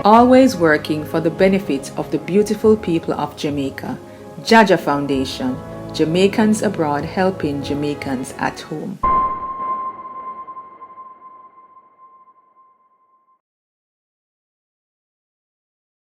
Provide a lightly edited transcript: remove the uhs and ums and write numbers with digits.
Always working for the benefit of the beautiful people of Jamaica. JAHJAH Foundation, Jamaicans abroad helping Jamaicans at home.